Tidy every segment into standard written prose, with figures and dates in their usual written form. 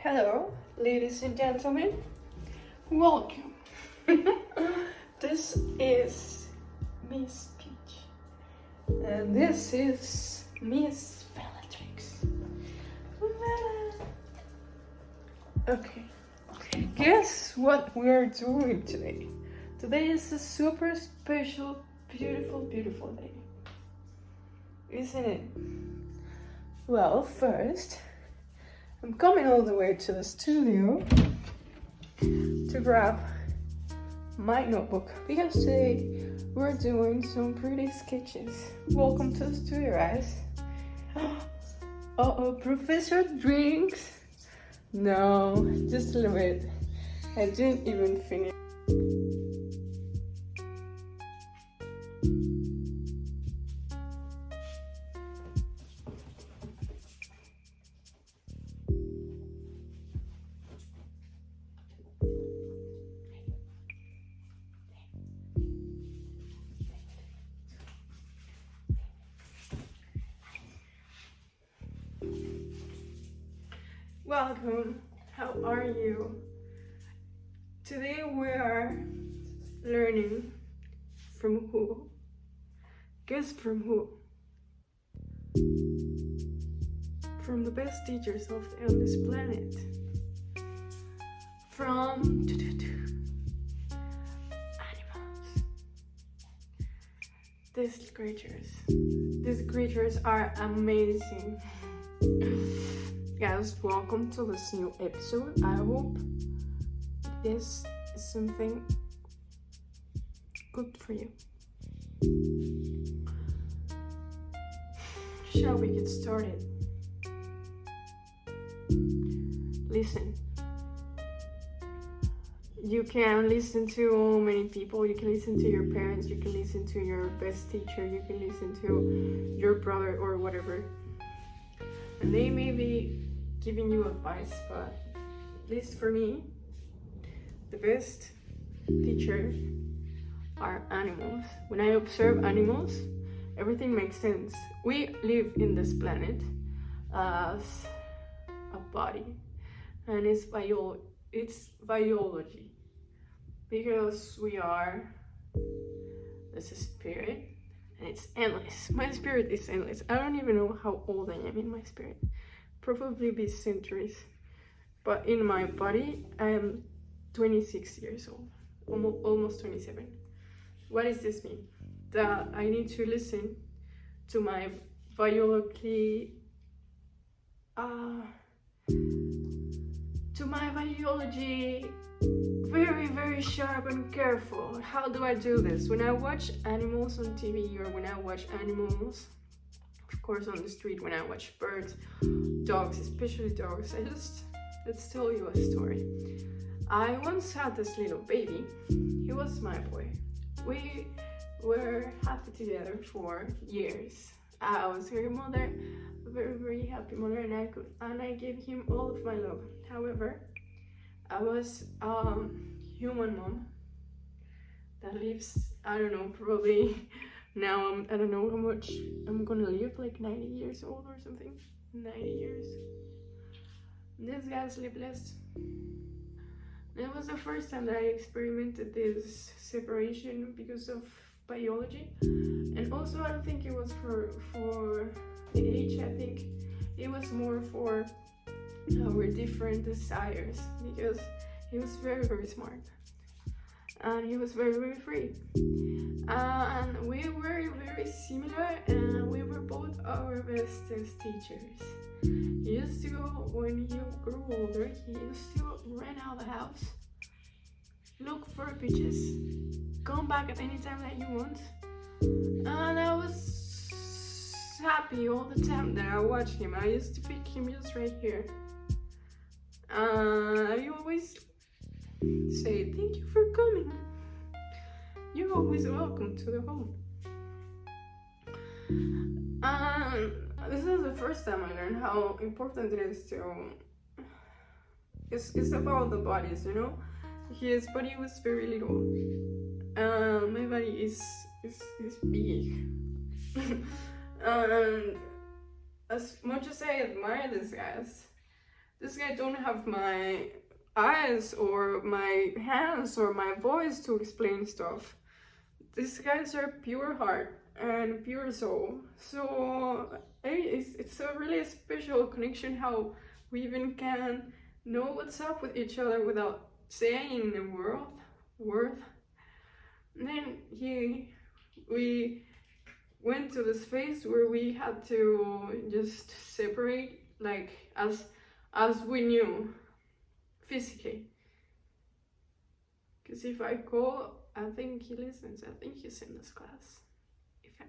Hello, ladies and gentlemen. Welcome. This is Miss Peach. And this is Miss Bellatrix. Okay. Guess what we're doing today? Today is a super special, beautiful day. Isn't it? Well, first, I'm coming all the way to the studio to grab my notebook because today we're doing some pretty sketches. Welcome to the studio, guys. Professor drinks? No, just a little bit. I didn't even finish. Welcome, how are you? Today we are learning from who? Guess from who? From the best teachers on this planet. From animals. These creatures are amazing. Guys, welcome to this new episode. I hope this is something good for you. Shall we get started? Listen. You can listen to many people. You can listen to your parents. You can listen to your best teacher. You can listen to your brother or whatever. And they may be giving you advice, but at least for me, the best teacher are animals. When I observe animals, everything makes sense. We live in this planet as a body, and it's biology, because we are this spirit, and it's endless. My spirit is endless. I don't even know how old I am in my spirit. Probably be centuries, but in my body I am 26 years old, almost 27. What does this mean? That I need to listen to my biology very sharp and careful. How do I do this? When I watch animals on TV, or when I watch animals, of course, on the street, when I watch birds, dogs, especially dogs, let's tell you a story. I once had this little baby. He was my boy. We were happy together for years. I was her mother, a very happy mother, and I gave him all of my love. However, I was human mom that lives, I don't know, probably now I don't know how much I'm gonna live, like 90 years old or something. 90 years. This guy's sleepless. It was the first time that I experimented this separation because of biology, and also I don't think it was for the age. I think it was more for our different desires, because he was very smart and he was very free, and we were very similar, and we were both our bestest teachers. He used to, when he grew older, he used to run out of the house, look for bitches, come back at any time that you want, and I was happy all the time that I watched him. I used to pick him just right here. I always say, thank you for coming. You're always welcome to the home. This is the first time I learned how important it is to... It's about the bodies, you know? His body was very little. My body is big. And as much as I admire these guys, This guy don't have my eyes or my hands or my voice to explain stuff. These guys are pure heart and pure soul. So it's a really special connection how we even can know what's up with each other without saying a word. And then we went to this phase where we had to just separate, like as we knew physically. Because if I call, I think he listens. I think he's in this class.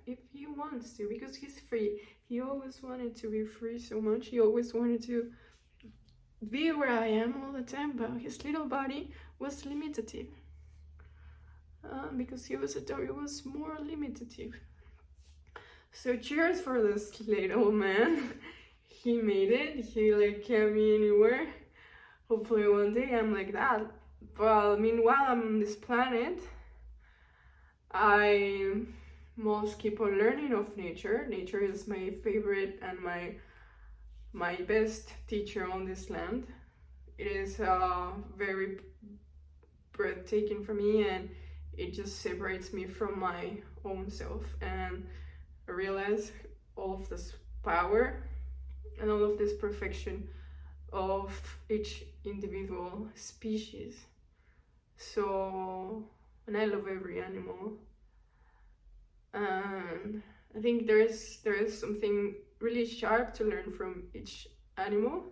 If he wants to, because he's free. He always wanted to be free so much. He always wanted to be where I am all the time, but his little body was limitative. Because he was a dog, it was more limitative. So cheers for this little man. He made it. He like can't be anywhere. Hopefully one day I'm like that. But meanwhile I'm on this planet. I must keep on learning of nature. Nature is my favorite and my best teacher on this land. It is very breathtaking for me, and it just separates me from my own self, and I realize all of this power and all of this perfection of each individual species. So, and I love every animal, and I think there is something really sharp to learn from each animal.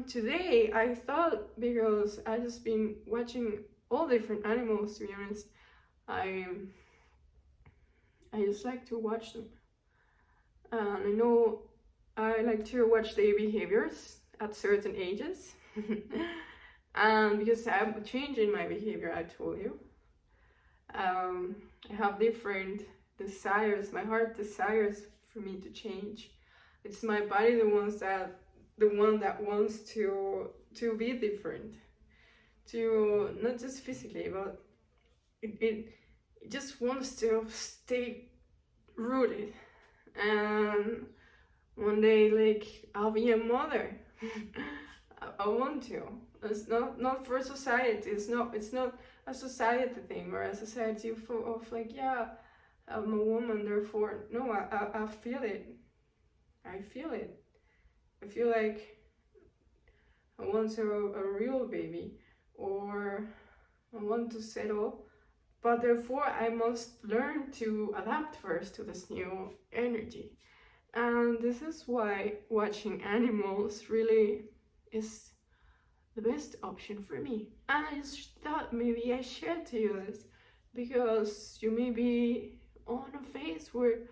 Today I thought, because I just been watching all different animals, to be honest, I just like to watch them. I know I like to watch their behaviors at certain ages. Because I'm changing my behavior, I told you. I have different desires. My heart desires for me to change. It's my body the one that wants to be different. To not just physically, but it just wants to stay rooted. And one day, like, I'll be a mother. I want to. It's not for society. It's not a society thing or a society of like, yeah, I'm a woman, therefore no. I feel it. I feel it. I feel like I want a real baby, or I want to settle, but therefore I must learn to adapt first to this new energy. And this is why watching animals really is the best option for me. And I just thought maybe I shared to you this, because you may be on a phase where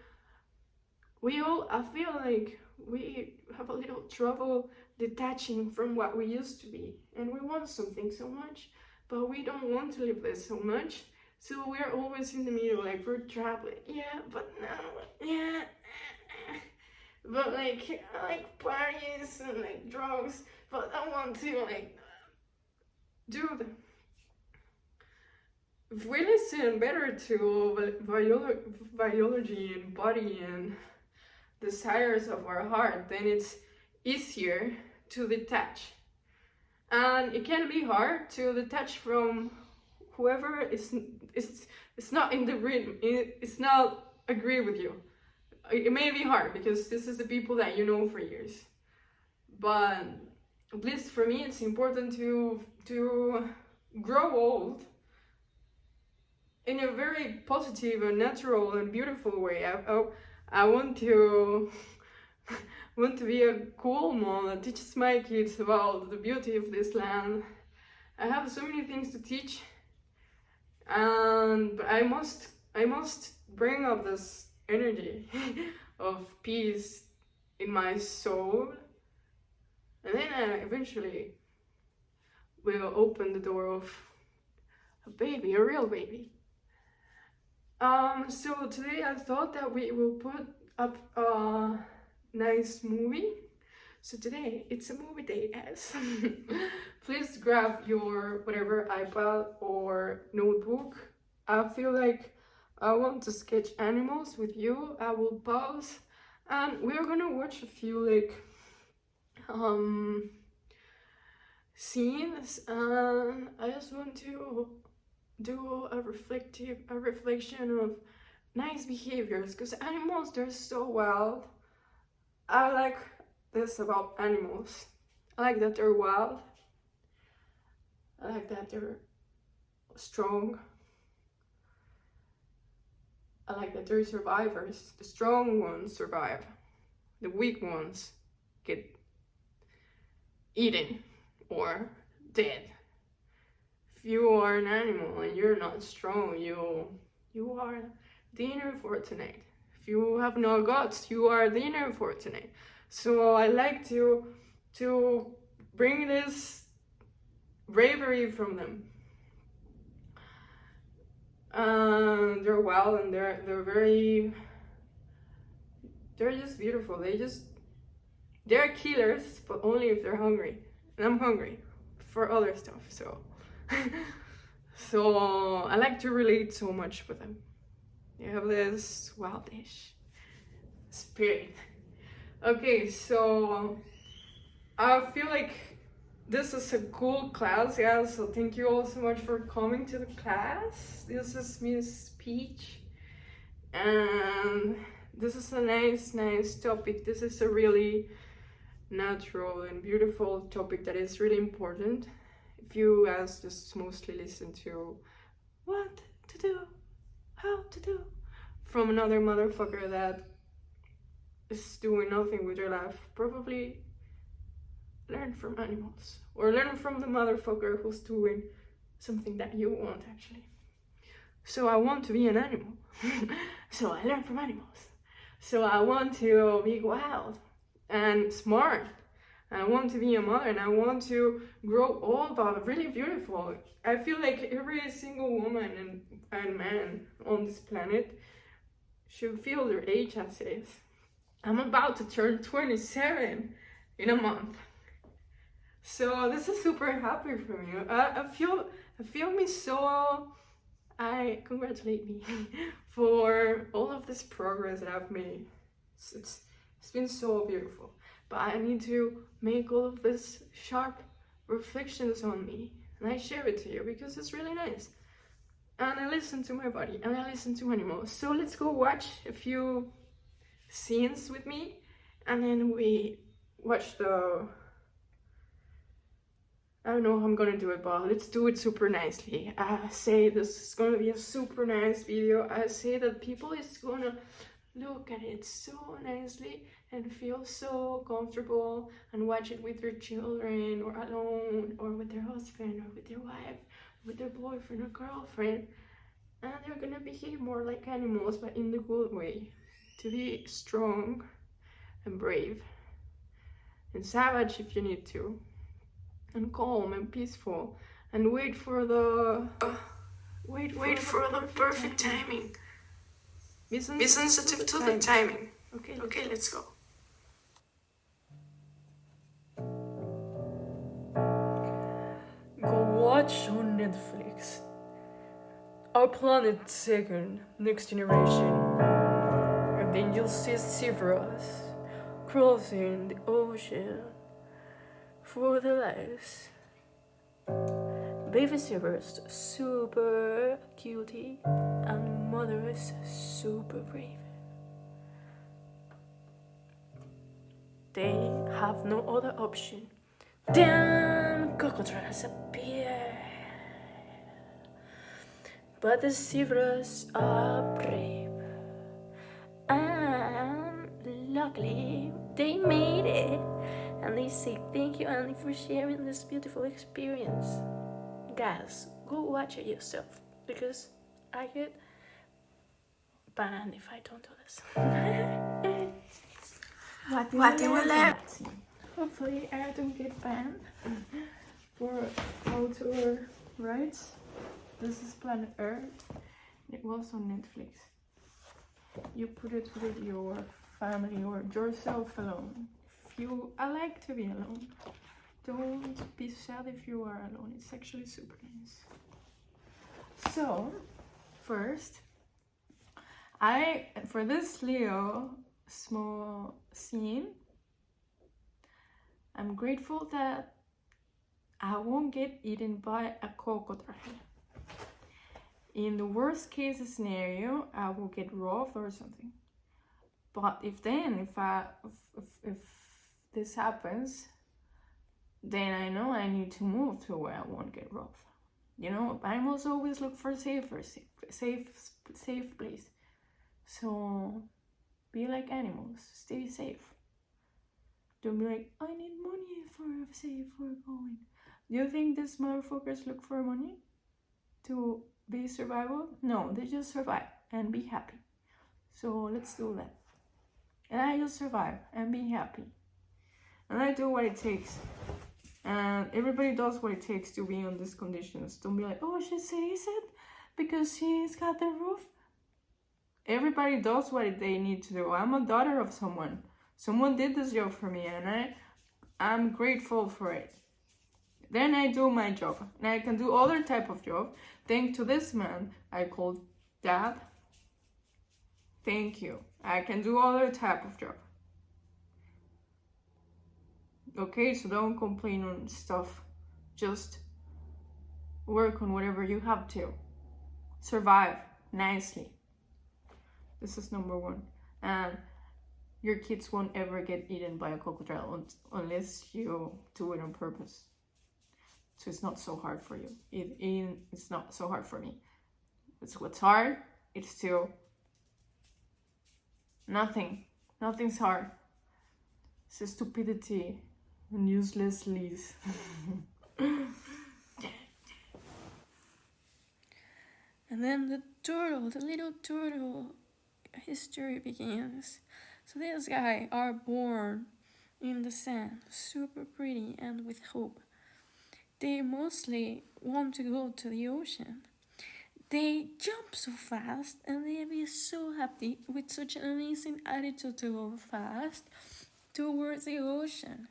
I feel like we have a little trouble detaching from what we used to be, and we want something so much, but we don't want to live this so much, so we're always in the middle, like we're trapped, like, yeah, but no, yeah, but like I like parties and like drugs, but I want to like do the. If we listen better to biology and body and desires of our heart, then it's easier to detach. And it can be hard to detach from whoever is not in the rhythm, it's not agree with you. It may be hard because this is the people that you know for years, but at least for me it's important to grow old in a very positive and natural and beautiful way. I want to want to be a cool mom that teaches my kids about the beauty of this land. I have so many things to teach, but I must bring up this energy of peace in my soul, and then I eventually will open the door of a baby, a real baby. So today I thought that we will put up a nice movie. So today it's a movie day, guys. Please grab your whatever iPad or notebook. I feel like I want to sketch animals with you. I will pause and we're gonna watch a few like scenes, and I just want to do a reflection of nice behaviors, because animals, they're so wild. I like this about animals. I like that they're wild. I like that they're strong. I like that they're survivors. The strong ones survive. The weak ones get eaten or dead. If you are an animal and you're not strong, you are the unfortunate. If you have no guts, you are the unfortunate. So I like to bring this bravery from them. They're wild, and they're just beautiful. They're killers, but only if they're hungry. And I'm hungry for other stuff, so so I like to relate so much with them. They have this wildish spirit. Okay, so I feel like this is a cool class, yeah, so thank you all so much for coming to the class. This is Miss Peach, and this is a nice topic. This is a really natural and beautiful topic that is really important. If you guys just mostly listen to what to do, how to do from another motherfucker that is doing nothing with your life, probably learn from animals, or learn from the motherfucker who's doing something that you want, actually. So I want to be an animal. So I learn from animals. So I want to be wild and smart. And I want to be a mother, and I want to grow old but really beautiful. I feel like every single woman and man on this planet should feel their age as it is. I'm about to turn 27 in a month. So this is super happy for me. I feel me so. I congratulate me for all of this progress that I've made. It's been so beautiful. But I need to make all of this sharp reflections on me, and I share it to you because it's really nice. And I listen to my body, and I listen to animals. So let's go watch a few scenes with me, and then we watch the. I don't know how I'm gonna do it, but let's do it super nicely. I say this is gonna be a super nice video. I say that people is gonna look at it so nicely and feel so comfortable and watch it with their children, or alone, or with their husband, or with their wife, with their boyfriend or girlfriend. And they're gonna behave more like animals, but in the good way. To be strong and brave and savage if you need to, and calm and peaceful, and wait for the perfect timing. Be sensitive to the timing. Okay, let's go. Go watch on Netflix Our Planet Second, Next Generation, and then you'll see zebras crossing the ocean for the lives. Baby zebras super cutie, and mother is super brave. They have no other option. Then crocodiles appear, but the zebras are brave, and luckily they made it. And they say thank you, Annie, for sharing this beautiful experience. Guys, go watch it yourself, because I get banned if I don't do this. What do we learn? Hopefully I don't get banned for author rights. This is Planet Earth. It was on Netflix. You put it with your family or yourself alone. I like to be alone. Don't be sad if you are alone. It's actually super nice. So, first, for this Leo small scene, I'm grateful that I won't get eaten by a crocodile. In the worst case scenario, I will get robbed or something. But if this happens, then I know I need to move to where I won't get robbed. You know, animals always look for safe place. So be like animals, stay safe. Don't be like, I need money for a safe we're going. Do you think these motherfuckers look for money to be survival? No, they just survive and be happy. So let's do that. And I just survive and be happy. And I do what it takes. And everybody does what it takes to be on these conditions. Don't be like, oh, she says it because she's got the roof. Everybody does what they need to do. I'm a daughter of someone. Someone did this job for me and I'm grateful for it. Then I do my job. And I can do other type of job. Thanks to this man I called Dad. Thank you. I can do other type of job. Okay, so don't complain on stuff. Just work on whatever you have to. Survive nicely. This is number one. And your kids won't ever get eaten by a crocodile unless you do it on purpose. So it's not so hard for you. It's not so hard for me. It's what's hard. It's still nothing. Nothing's hard. It's a stupidity and useless leaves. And then the little turtle history begins. So this guy are born in the sand, super pretty and with hope. They mostly want to go to the ocean. They jump so fast and they be so happy with such an amazing attitude to go fast towards the ocean.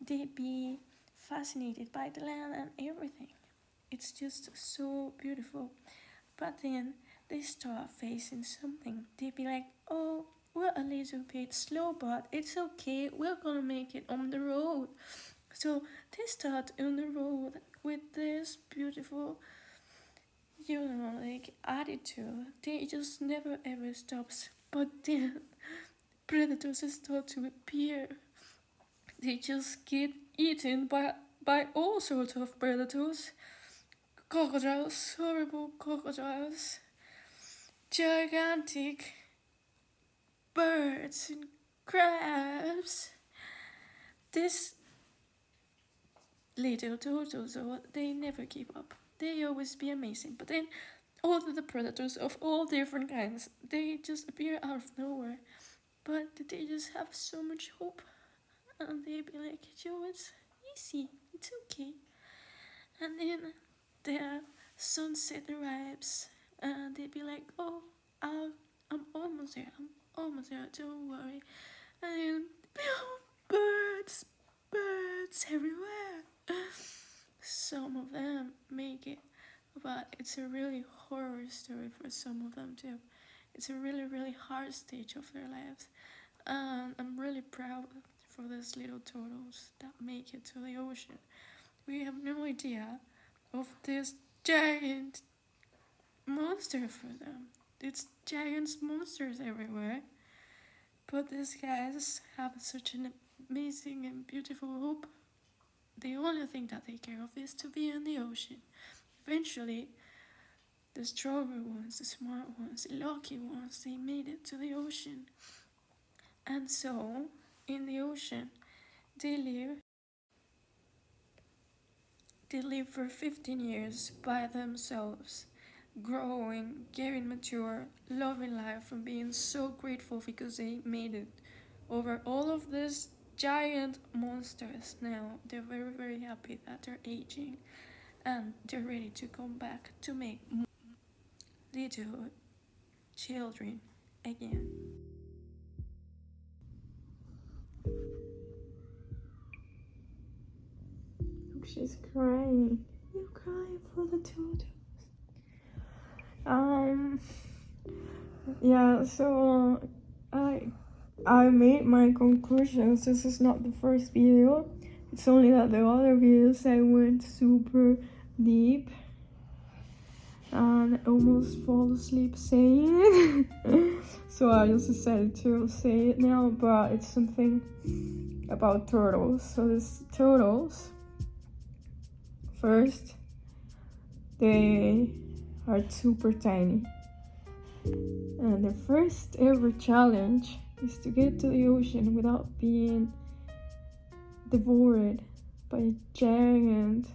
They be fascinated by the land and everything. It's just so beautiful. But then they start facing something. They be like, oh, we're a little bit slow, but it's okay. We're gonna make it on the road. So they start on the road with this beautiful, attitude. They just never ever stops. But then predators start to appear. They just get eaten by all sorts of predators. Crocodiles, horrible crocodiles, gigantic birds and crabs. This little turtles, they never give up. They always be amazing. But then all of the predators of all different kinds, they just appear out of nowhere. But they just have so much hope. And they be like, yo, it's easy, it's okay. And then the sunset arrives and they be like, oh, I'm almost there, don't worry. And then birds everywhere. Some of them make it, but it's a really horror story for some of them too. It's a really, really hard stage of their lives. I'm really proud for these little turtles that make it to the ocean. We have no idea of this giant monster for them. It's giant monsters everywhere. But these guys have such an amazing and beautiful hope. The only thing that they care of is to be in the ocean. Eventually, the stronger ones, the smart ones, the lucky ones, they made it to the ocean. And so, in the ocean, they live for 15 years by themselves, growing, getting mature, loving life, and being so grateful because they made it over all of these giant monsters. Now they're very, very happy that they're aging and they're ready to come back to make little children again. She's crying. You're crying for the turtles. Yeah, so I made my conclusions. This is not the first video. It's only that the other videos I went super deep and I almost fall asleep saying it. So I just decided to say it now, but it's something about turtles. So these turtles, first, they are super tiny. And the first ever challenge is to get to the ocean without being devoured by a giant,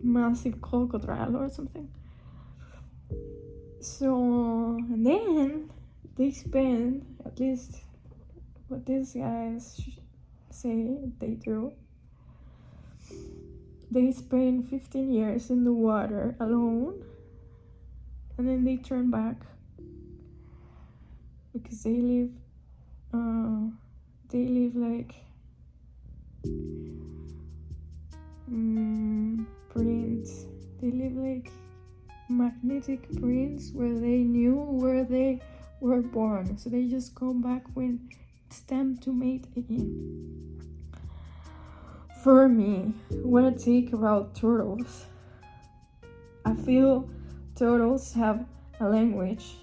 massive crocodile or something. So, and then they spend, at least what these guys say they do, they spend 15 years in the water alone, and then they turn back because they live like prints. They live like magnetic prints where they knew where they were born, so they just come back when it's time to mate again. For me, what I think about turtles, I feel turtles have a language.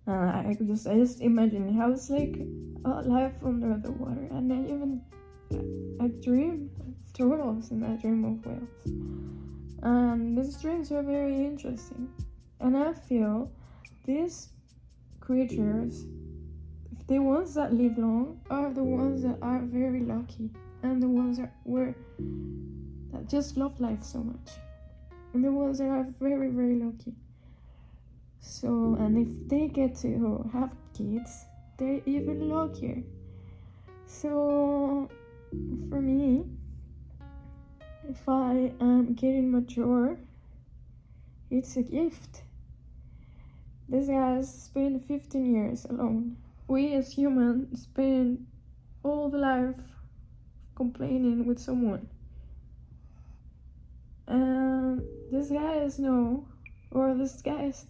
I just imagine how it's like life under the water, and I dream of turtles and I dream of whales. And these dreams are very interesting, and I feel these creatures, the ones that live long, are the ones that are very lucky, and the ones that just love life so much, and the ones that are very, very lucky. So, and if they get to have kids, they're even luckier. So, for me, if I am getting mature, it's a gift. These guys spend 15 years alone. We as humans spend all the life complaining with someone. And these guys know, or these guys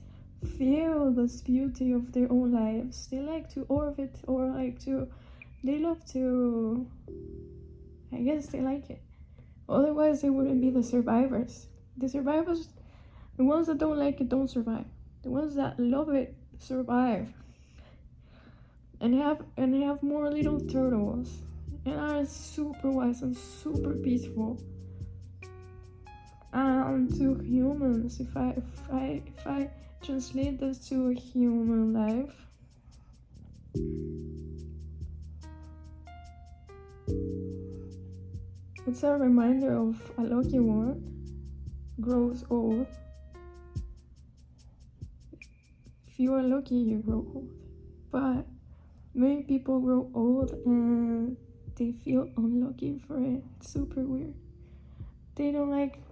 feel this beauty of their own lives. They like to orbit, or they love to, I guess they like it. Otherwise they wouldn't be the survivors. The survivors, the ones that don't like it, don't survive. The ones that love it survive. And have more little turtles, and are super wise and super peaceful. And to humans, if I translate this to a human life, it's a reminder of a lucky one grows old. If you are lucky, you grow old. But many people grow old and they feel unlucky for it. It's super weird.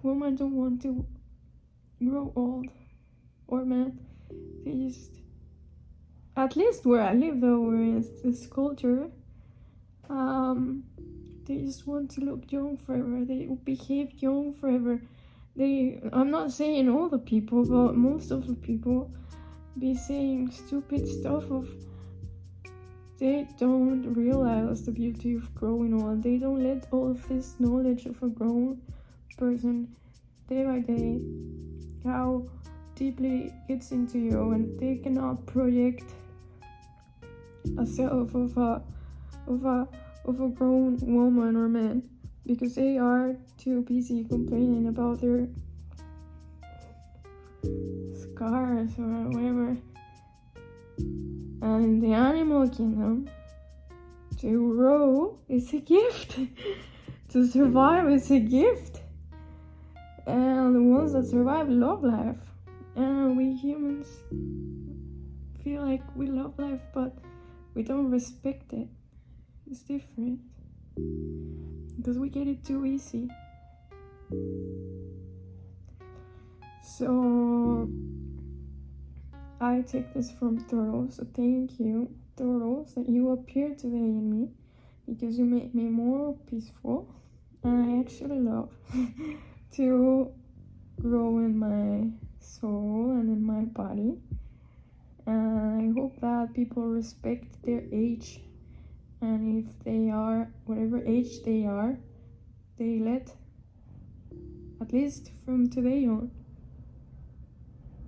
Women don't want to grow old, or men. They just, at least where I live though, where it's this culture, they just want to look young forever. They behave young forever. I'm not saying all the people, but most of the people be saying stupid stuff of, they don't realize the beauty of growing old. They don't let all of this knowledge of a grown person day by day, how deeply it gets into you, and they cannot project a self of a grown woman or man, because they are too busy complaining about their scars or whatever. And in the animal kingdom, to grow is a gift. To survive is a gift. And the ones that survive love life. And we humans feel like we love life, but we don't respect it. It's different. Because we get it too easy. So I take this from turtles. So thank you, turtles, that you appear today in me, because you make me more peaceful. And I actually love to grow in my soul and in my body. And I hope that people respect their age and if they are whatever age they are, they let, at least from today on,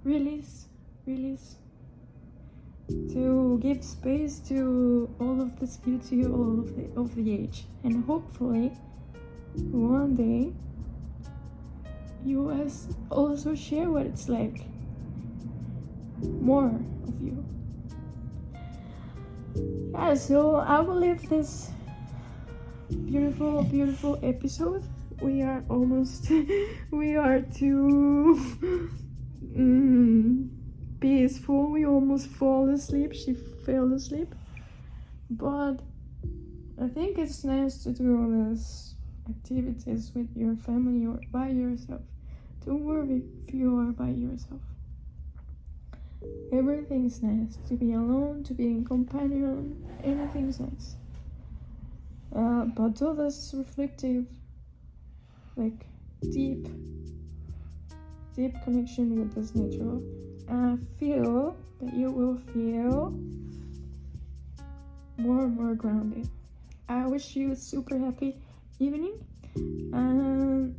release, to give space to all of this beauty, all of the age, and hopefully one day you guys also share what it's like, more of you. Yeah, so I will leave this beautiful episode. We are almost we are too peaceful. We almost fall asleep. She fell asleep, but I think it's nice to do these activities with your family or by yourself. Don't worry if you are by yourself. Everything's nice. To be alone, to be in companion, anything's nice. But do this reflective, like deep connection with this nature. And I feel that you will feel more and more grounded. I wish you a super happy evening, and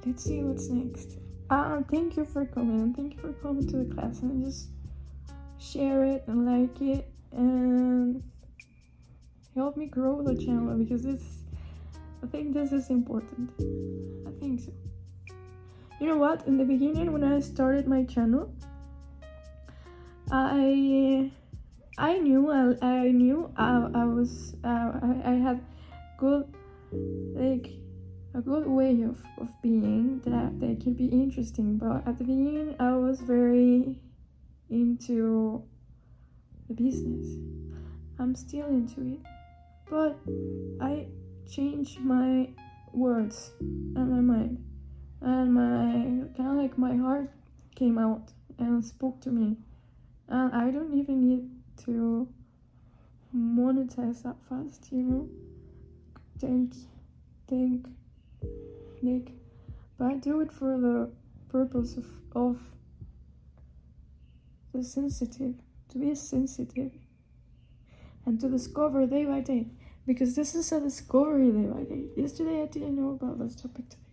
let's see what's next. Thank you for coming. Thank you for coming to the class, and just share it and like it and help me grow the channel, because I think this is important. I think so. You know what? In the beginning, when I started my channel, I knew I had good, like, a good way of being that could be interesting. But at the beginning, I was very into the business. I'm still into it, but I changed my words and my mind, and my heart came out and spoke to me, and I don't even need to monetize that fast, but I do it for the purpose of the sensitive, to be sensitive and to discover day by day, because this is a discovery day by day. Yesterday I didn't know about this topic. Today,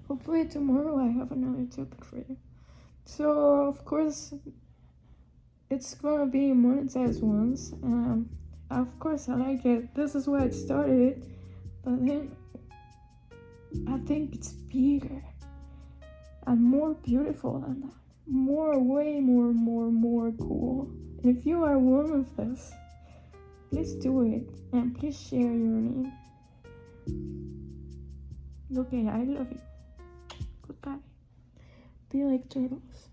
hopefully tomorrow I have another topic for you. So of course it's gonna be monetized once. Of course I like it. This is why I started it, but then I think it's bigger and more beautiful than that. Way more cool. And if you are one of us, please do it, and please share your name. Okay, I love you. Goodbye. Be like turtles.